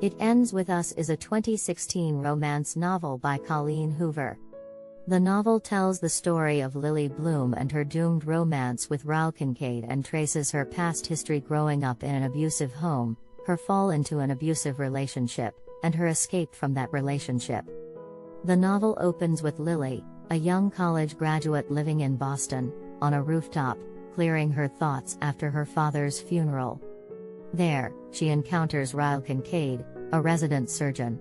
It Ends With Us is a 2016 romance novel by Colleen Hoover. The novel tells the story of Lily Bloom and her doomed romance with Ryle Kincaid and traces her past history growing up in an abusive home, her fall into an abusive relationship, and her escape from that relationship. The novel opens with Lily, a young college graduate living in Boston, on a rooftop, clearing her thoughts after her father's funeral. There, she encounters Ryle Kincaid, a resident surgeon.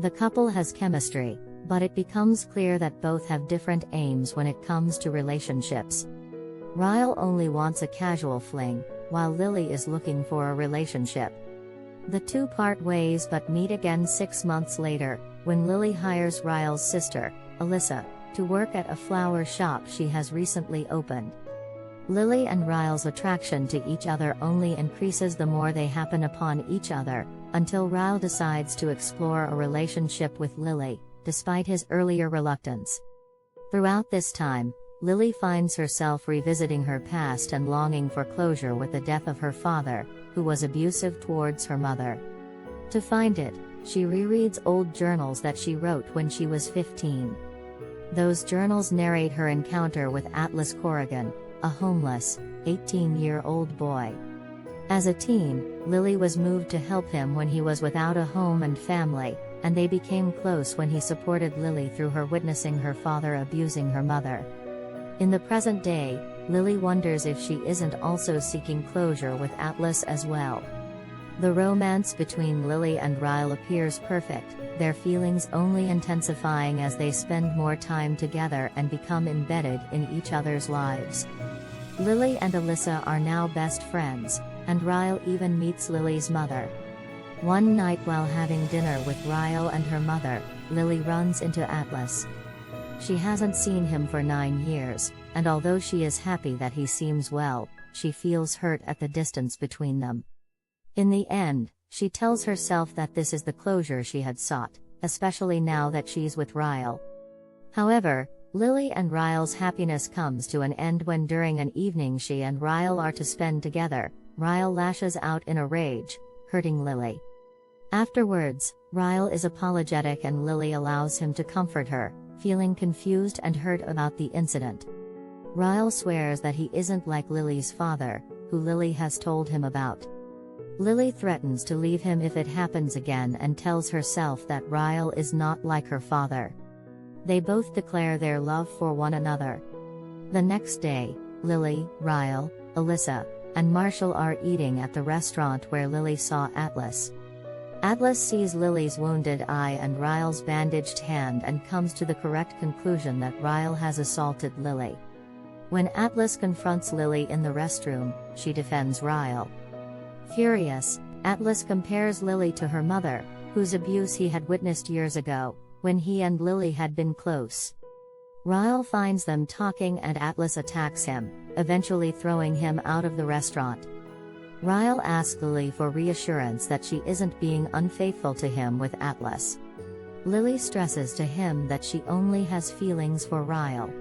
The couple has chemistry, but it becomes clear that both have different aims when it comes to relationships. Ryle only wants a casual fling, while Lily is looking for a relationship. The two part ways but meet again 6 months later, when Lily hires Ryle's sister, Alyssa, to work at a flower shop she has recently opened. Lily and Ryle's attraction to each other only increases the more they happen upon each other, until Ryle decides to explore a relationship with Lily, despite his earlier reluctance. Throughout this time, Lily finds herself revisiting her past and longing for closure with the death of her father, who was abusive towards her mother. To find it, she rereads old journals that she wrote when she was 15. Those journals narrate her encounter with Atlas Corrigan, a homeless, 18-year-old boy. As a teen, Lily was moved to help him when he was without a home and family, and they became close when he supported Lily through her witnessing her father abusing her mother. In the present day, Lily wonders if she isn't also seeking closure with Atlas as well. The romance between Lily and Ryle appears perfect, their feelings only intensifying as they spend more time together and become embedded in each other's lives. Lily and Alyssa are now best friends, and Ryle even meets Lily's mother. One night while having dinner with Ryle and her mother, Lily runs into Atlas. She hasn't seen him for 9 years, and although she is happy that he seems well, she feels hurt at the distance between them. In the end, she tells herself that this is the closure she had sought, especially now that she's with Ryle. However, Lily and Ryle's happiness comes to an end when during an evening she and Ryle are to spend together, Ryle lashes out in a rage, hurting Lily. Afterwards, Ryle is apologetic and Lily allows him to comfort her, feeling confused and hurt about the incident. Ryle swears that he isn't like Lily's father, who Lily has told him about. Lily threatens to leave him if it happens again and tells herself that Ryle is not like her father. They both declare their love for one another. The next day, Lily, Ryle, Alyssa, and Marshall are eating at the restaurant where Lily saw Atlas. Atlas sees Lily's wounded eye and Ryle's bandaged hand and comes to the correct conclusion that Ryle has assaulted Lily. When Atlas confronts Lily in the restroom, she defends Ryle. Furious, Atlas compares Lily to her mother, whose abuse he had witnessed years ago, when he and Lily had been close. Ryle finds them talking and Atlas attacks him, eventually throwing him out of the restaurant. Ryle asks Lily for reassurance that she isn't being unfaithful to him with Atlas. Lily stresses to him that she only has feelings for Ryle.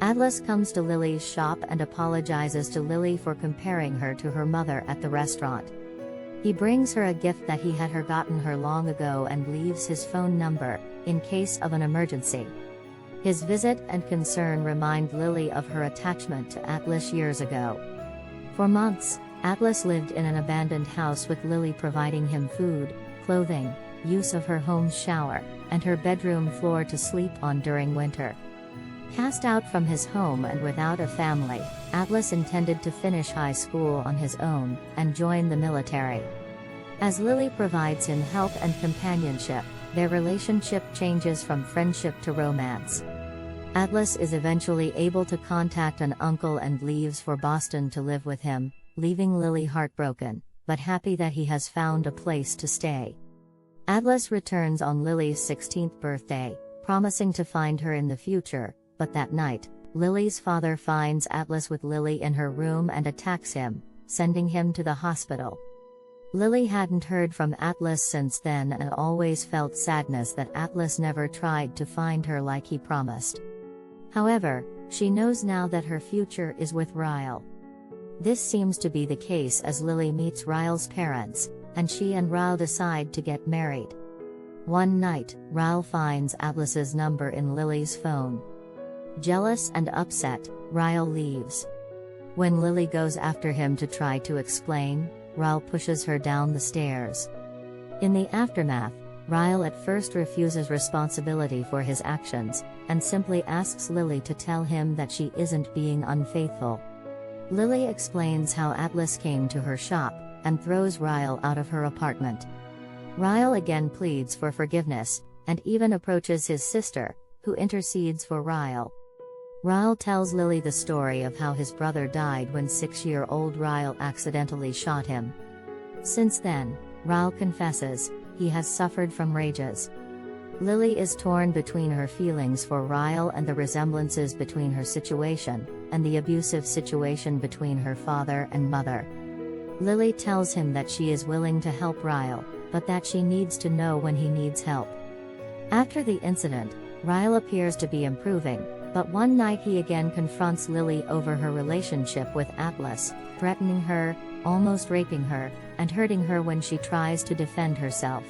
Atlas comes to Lily's shop and apologizes to Lily for comparing her to her mother at the restaurant. He brings her a gift that he had gotten her long ago and leaves his phone number, in case of an emergency. His visit and concern remind Lily of her attachment to Atlas years ago. For months, Atlas lived in an abandoned house with Lily providing him food, clothing, use of her home's shower, and her bedroom floor to sleep on during winter. Cast out from his home and without a family, Atlas intended to finish high school on his own, and join the military. As Lily provides him help and companionship, their relationship changes from friendship to romance. Atlas is eventually able to contact an uncle and leaves for Boston to live with him, leaving Lily heartbroken, but happy that he has found a place to stay. Atlas returns on Lily's 16th birthday, promising to find her in the future, but that night, Lily's father finds Atlas with Lily in her room and attacks him, sending him to the hospital. Lily hadn't heard from Atlas since then and always felt sadness that Atlas never tried to find her like he promised. However, she knows now that her future is with Ryle. This seems to be the case as Lily meets Ryle's parents, and she and Ryle decide to get married. One night, Ryle finds Atlas's number in Lily's phone. Jealous and upset, Ryle leaves. When Lily goes after him to try to explain, Ryle pushes her down the stairs. In the aftermath, Ryle at first refuses responsibility for his actions, and simply asks Lily to tell him that she isn't being unfaithful. Lily explains how Atlas came to her shop, and throws Ryle out of her apartment. Ryle again pleads for forgiveness, and even approaches his sister, who intercedes for Ryle. Ryle tells Lily the story of how his brother died when 6-year-old Ryle accidentally shot him. Since then, Ryle confesses, he has suffered from rages. Lily is torn between her feelings for Ryle and the resemblances between her situation, and the abusive situation between her father and mother. Lily tells him that she is willing to help Ryle, but that she needs to know when he needs help. After the incident, Ryle appears to be improving, but one night he again confronts Lily over her relationship with Atlas, threatening her, almost raping her, and hurting her when she tries to defend herself.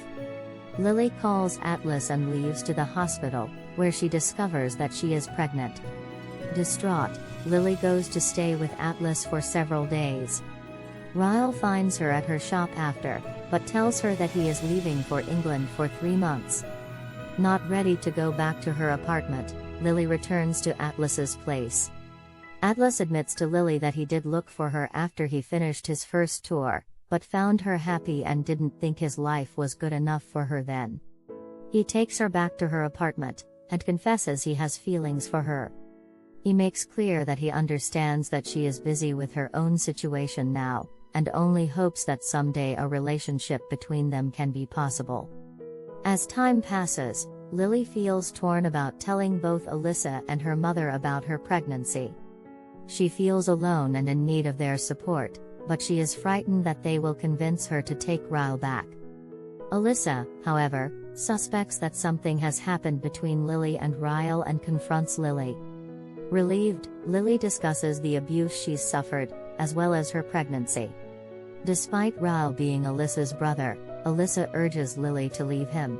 Lily calls Atlas and leaves to the hospital, where she discovers that she is pregnant. Distraught, Lily goes to stay with Atlas for several days. Ryle finds her at her shop after, but tells her that he is leaving for England for 3 months. Not ready to go back to her apartment, Lily returns to Atlas's place. Atlas admits to Lily that he did look for her after he finished his first tour, but found her happy and didn't think his life was good enough for her then. He takes her back to her apartment, and confesses he has feelings for her. He makes clear that he understands that she is busy with her own situation now, and only hopes that someday a relationship between them can be possible. As time passes, Lily feels torn about telling both Alyssa and her mother about her pregnancy. She feels alone and in need of their support, but she is frightened that they will convince her to take Ryle back. Alyssa, however, suspects that something has happened between Lily and Ryle and confronts Lily. Relieved, Lily discusses the abuse she's suffered, as well as her pregnancy. Despite Ryle being Alyssa's brother, Alyssa urges Lily to leave him.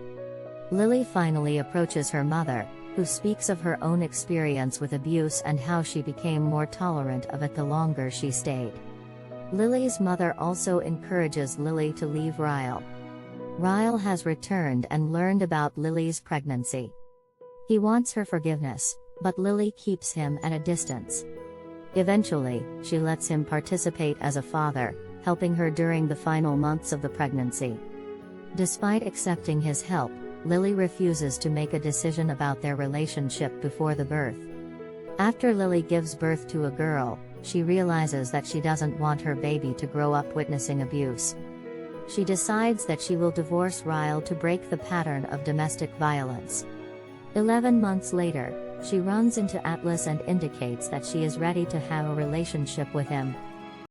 Lily finally approaches her mother, who speaks of her own experience with abuse and how she became more tolerant of it the longer she stayed. Lily's mother also encourages Lily to leave Ryle. Ryle has returned and learned about Lily's pregnancy. He wants her forgiveness, but Lily keeps him at a distance. Eventually, she lets him participate as a father, helping her during the final months of the pregnancy. Despite accepting his help, Lily refuses to make a decision about their relationship before the birth. After Lily gives birth to a girl, she realizes that she doesn't want her baby to grow up witnessing abuse. She decides that she will divorce Ryle to break the pattern of domestic violence. 11 months later, she runs into Atlas and indicates that she is ready to have a relationship with him,